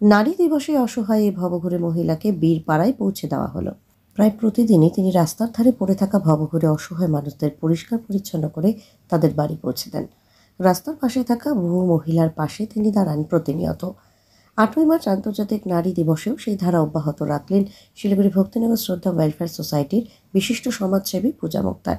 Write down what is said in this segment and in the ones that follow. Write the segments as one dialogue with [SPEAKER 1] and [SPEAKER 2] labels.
[SPEAKER 1] নারী দিবসে অসহায় এই ভবঘুরে মহিলাকে বীরপাড়ায় পৌঁছে দেওয়া হলো। প্রায় প্রতিদিনই তিনি রাস্তার ধারে পড়ে থাকা ভবঘুরে অসহায় মানুষদের পরিষ্কার পরিচ্ছন্ন করে তাদের বাড়ি পৌঁছে দেন। রাস্তার পাশে থাকা বহু মহিলার পাশে তিনি দাঁড়ান প্রতিনিয়ত। 8ই মার্চ আন্তর্জাতিক নারী দিবসেও সেই ধারা অব্যাহত রাখলেন শিলিগুড়ি ভক্তিনগর শ্রদ্ধা ওয়েলফেয়ার সোসাইটির বিশিষ্ট সমাজসেবী পূজা মুক্তার।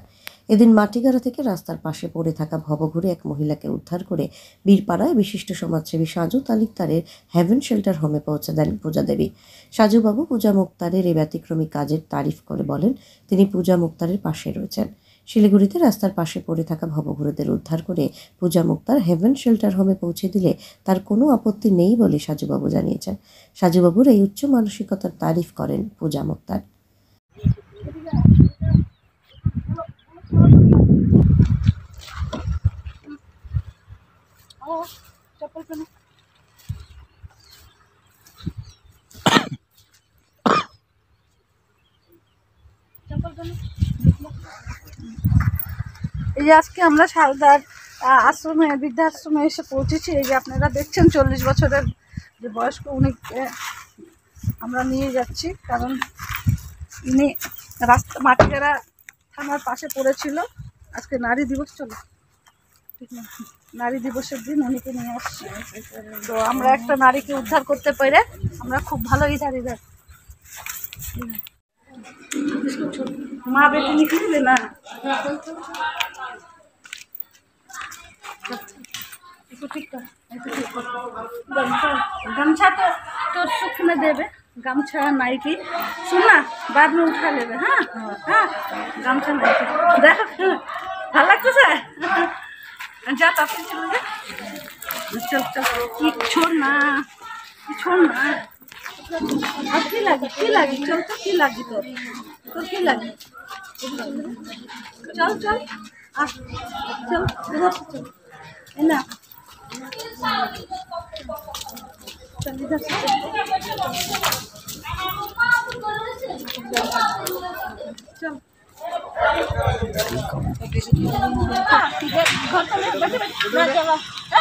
[SPEAKER 1] এদিন মাটিগাড়া থেকে রাস্তার পাশে পড়ে থাকা ভবঘুরে এক মহিলাকে উদ্ধার করে বীরপাড়ায় বিশিষ্ট সমাজসেবী সাজু তালুকদারের হেভেন শেল্টার হোমে পৌঁছে দেন পূজা দেবী। সাজুবাবু পূজা মুক্তারের এই ব্যতিক্রমী কাজের তারিফ করে বলেন, তিনি পূজা মুক্তারের পাশে রয়েছেন। শিলিগুড়িতে রাস্তার পাশে পড়ে থাকা ভবঘুরেদের উদ্ধার করে পূজা মুক্তার হেভেন শেল্টার হোমে পৌঁছে দিলে তার কোনো আপত্তি নেই বলে সাজুবাবু জানিয়েছেন। সাজুবাবুর এই উচ্চ মানসিকতার তারিফ করেন পূজা মুক্তার।
[SPEAKER 2] এই যে আজকে আমরা শারদার আশ্রমে বৃদ্ধাশ্রমে এসে পৌঁছেছি। এই যে আপনারা দেখছেন 40 বছরের যে বয়স্ক উনিকে আমরা নিয়ে যাচ্ছি, কারণ ইনি রাস্তা মাটিগাড়া থানার পাশে পড়েছিল। আজকে নারী দিবস, চলো ঠিক না, নারী দিবসের দিন উনিকে নিয়ে আসছি। তো আমরা একটা নারীকে উদ্ধার করতে পেরে আমরা খুব ভালো ইধার মা বেটি নিয়ে না। गमछा तो सुख में देवे, गमछा नाइटी सुनना बाद में उठा लेवे। हाँ हाँ गमछा नाइटी देखो ভালো লাগতেছে। যা তাড়াতাড়ি চলে যা, চল চল छोड़ ना আর কি লাগে চল তো কি লাগে তোর কি লাগে চল চল আ চল চল না चल इधर से चल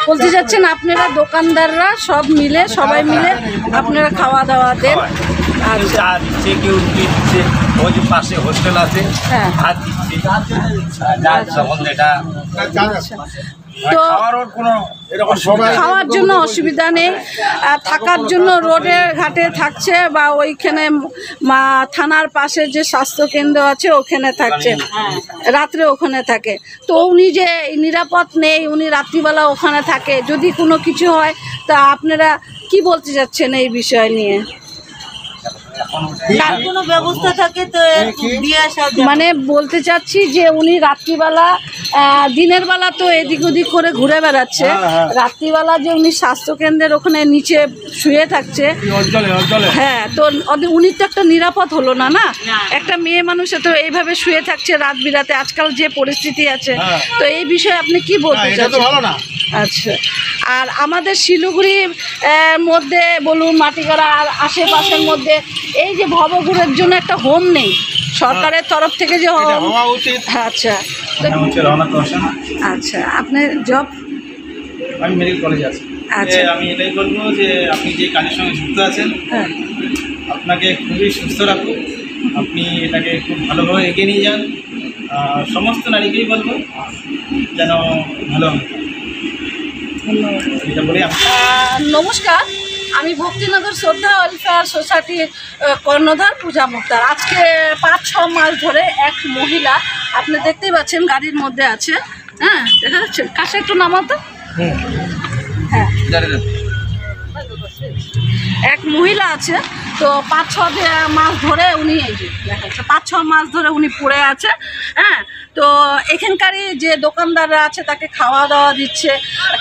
[SPEAKER 2] বলতে যাচ্ছেন আপনারা দোকানদাররা সব মিলে সবাই মিলে আপনারা খাওয়া দাওয়া দেন।
[SPEAKER 3] চা দিচ্ছে, কেউ দিচ্ছে, ওই যে পাশে হোস্টেল আছে ভাত দিচ্ছে,
[SPEAKER 2] তো খাওয়ার জন্য অসুবিধা নেই, থাকার জন্য রোডে ঘাটে থাকছে বা ওইখানে থানার পাশে যে স্বাস্থ্যকেন্দ্র আছে ওখানে থাকছে, রাত্রে ওখানে থাকে। তো উনি যে নিরাপদ নেই, উনি রাত্রিবেলা ওখানে থাকে, যদি কোনো কিছু হয় তা আপনারা কি বলতে যাচ্ছেন এই বিষয় নিয়ে?
[SPEAKER 4] কোনো ব্যবস্থা থাকে তো
[SPEAKER 2] মানে বলতে চাচ্ছি যে উনি রাত্রিবেলা, দিনের বেলা তো এদিক ওদিক করে ঘুরে বেড়াচ্ছে, রাত্রিবেলা যে উনি স্বাস্থ্যকেন্দ্রের ওখানে নিচে শুয়ে থাকছে, হ্যাঁ, তো উনি তো একটা নিরাপদ হলো না না, একটা মেয়ে মানুষে তো এইভাবে শুয়ে থাকছে রাত বিরাতে, আজকাল যে পরিস্থিতি আছে। তো এই বিষয়ে আপনি কি বলতে চাচ্ছেন? আচ্ছা, আর আমাদের শিলিগুড়ির মধ্যে বলুন, মাটিগাড়া আর আশেপাশের মধ্যে এই যে ভবঘুরের জন্য একটা হোম নেই সরকারের তরফ থেকে, যে আচ্ছা আচ্ছা আপনার জব?
[SPEAKER 3] আমি মেডিকেল কলেজে আছি।
[SPEAKER 2] আচ্ছা,
[SPEAKER 3] আমি এটাই বলবো যে আপনি যে কাজের সঙ্গে যুক্ত আছেন, আপনাকে খুবই সুস্থ রাখুন, আপনি এটাকে খুব ভালোভাবে এগিয়ে নিয়ে যান। সমস্ত নারীকেই বলবো যেন ভালো হবে।
[SPEAKER 2] নমস্কার, আমি ভক্তিনগর শ্রদ্ধা ওয়েলফেয়ার সোসাইটির কর্ণধার পূজা মুক্তার। আজকে 5-6 মাস ধরে এক মহিলা, আপনি দেখতেই পাচ্ছেন গাড়ির মধ্যে আছে, হ্যাঁ দেখা যাচ্ছে, কাছে একটু নামাতো, হ্যাঁ, এক মহিলা আছে। তো 5-6 মাস ধরে উনি, এই যে দেখা যাচ্ছে 5-6 মাস ধরে উনি পড়ে আছে, হ্যাঁ। তো এখানকারই যে দোকানদাররা আছে তাকে খাওয়া দাওয়া দিচ্ছে,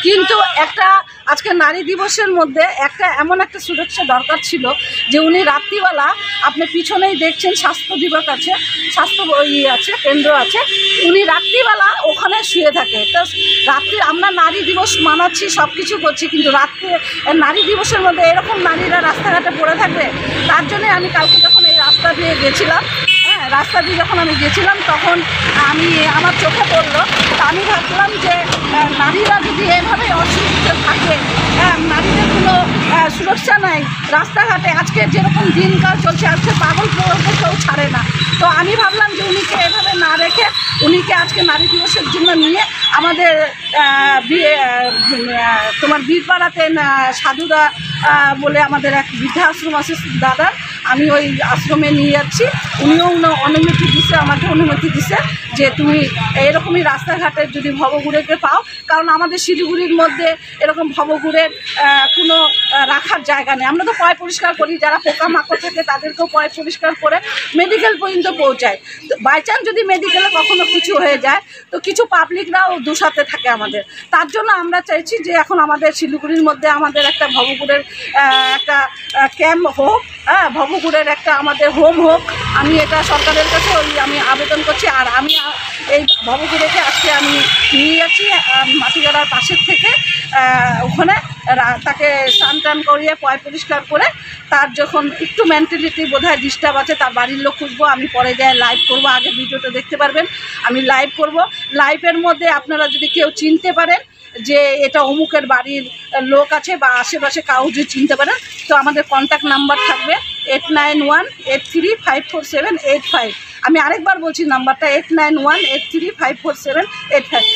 [SPEAKER 2] কিন্তু একটা আজকে নারী দিবসের মধ্যে একটা এমন একটা সুরক্ষা দরকার ছিল যে উনি রাত্রিবেলা, আপনি পিছনেই দেখছেন স্বাস্থ্য বিভাগ আছে, স্বাস্থ্য আছে কেন্দ্র আছে, উনি রাত্রিবেলা ওখানে শুয়ে থাকে। তো রাত্রি আমরা নারী দিবস মানাচ্ছি, সব কিছু করছি, কিন্তু রাত্রে নারী দিবসের মধ্যে এরকম নারীরা রাস্তাঘাটে পড়ে থাকবে। তার জন্যে আমি কালকে যখন এই রাস্তা দিয়ে গেছিলাম, হ্যাঁ, রাস্তা দিয়ে যখন আমি গেছিলাম তখন আমার চোখে পড়লো। তা আমি ভাবলাম যে নারীরা যদি এভাবে অসুস্থ থাকে, নারীদের কোনো সুরক্ষা নাই রাস্তাঘাটে, আজকে যেরকম দিনকাল চলছে, আজকে পাগল প্রগল্পে কেউ ছাড়ে না। তো আমি ভাবলাম যে উনিকে এভাবে না রেখে উনিকে আজকে নারী দিবসের জন্য নিয়ে আমাদের তোমার বীরপাড়াতে সাধুরা বলে আমাদের এক বৃদ্ধাশ্রম আছে দাদার, আমি ওই আশ্রমে নিয়ে যাচ্ছি। উনিও অনুমতি দিছে, আমাকে অনুমতি দিছে যে তুমি এরকমই রাস্তাঘাটে যদি ভবঘুরেকে পাও, কারণ আমাদের শিলিগুড়ির মধ্যে এরকম ভবঘুরের কোনো রাখার জায়গা নেই। আমরা তো পয় পরিষ্কার করি, যারা পোকামাকড় থাকে তাদেরকেও পয় পরিষ্কার করে মেডিকেল পর্যন্ত পৌঁছায়। তো বাই চান্স যদি মেডিকেলে কখনো কিছু হয়ে যায় তো কিছু পাবলিকরাও দুসাথে থাকে আমাদের। তার জন্য আমরা চাইছি যে এখন আমাদের শিলিগুড়ির মধ্যে আমাদের একটা ভবঘুরের একটা ক্যাম্প হোক, ভবঘুরের একটা আমাদের হোম হোক। আমি এটা সরকারের কাছে আমি আবেদন করছি। আর আমি এই ভবঘুরেকে আজকে আমি নিয়ে যাচ্ছি মাটিগাড়ার পাশের থেকে, ওখানে তাকে স্নান টান করিয়ে পয় পরিষ্কার করে, তার যখন একটু মেন্টালিটি বোধহয় ডিস্টার্ব আছে, তার বাড়ির লোক খুঁজবো, আমি পরে যাই লাইভ করব। আগে ভিডিওটা দেখতে পারবেন, আমি লাইভ করব। লাইভের মধ্যে আপনারা যদি কেউ চিনতে পারেন যে এটা অমুকের বাড়ির লোক আছে বা আশেপাশে কাউ যদি চিনতে পারেন, তো আমাদের কন্ট্যাক্ট নাম্বার থাকবে 8918354785। আমি আরেকবার বলছি নাম্বারটা 8918354785।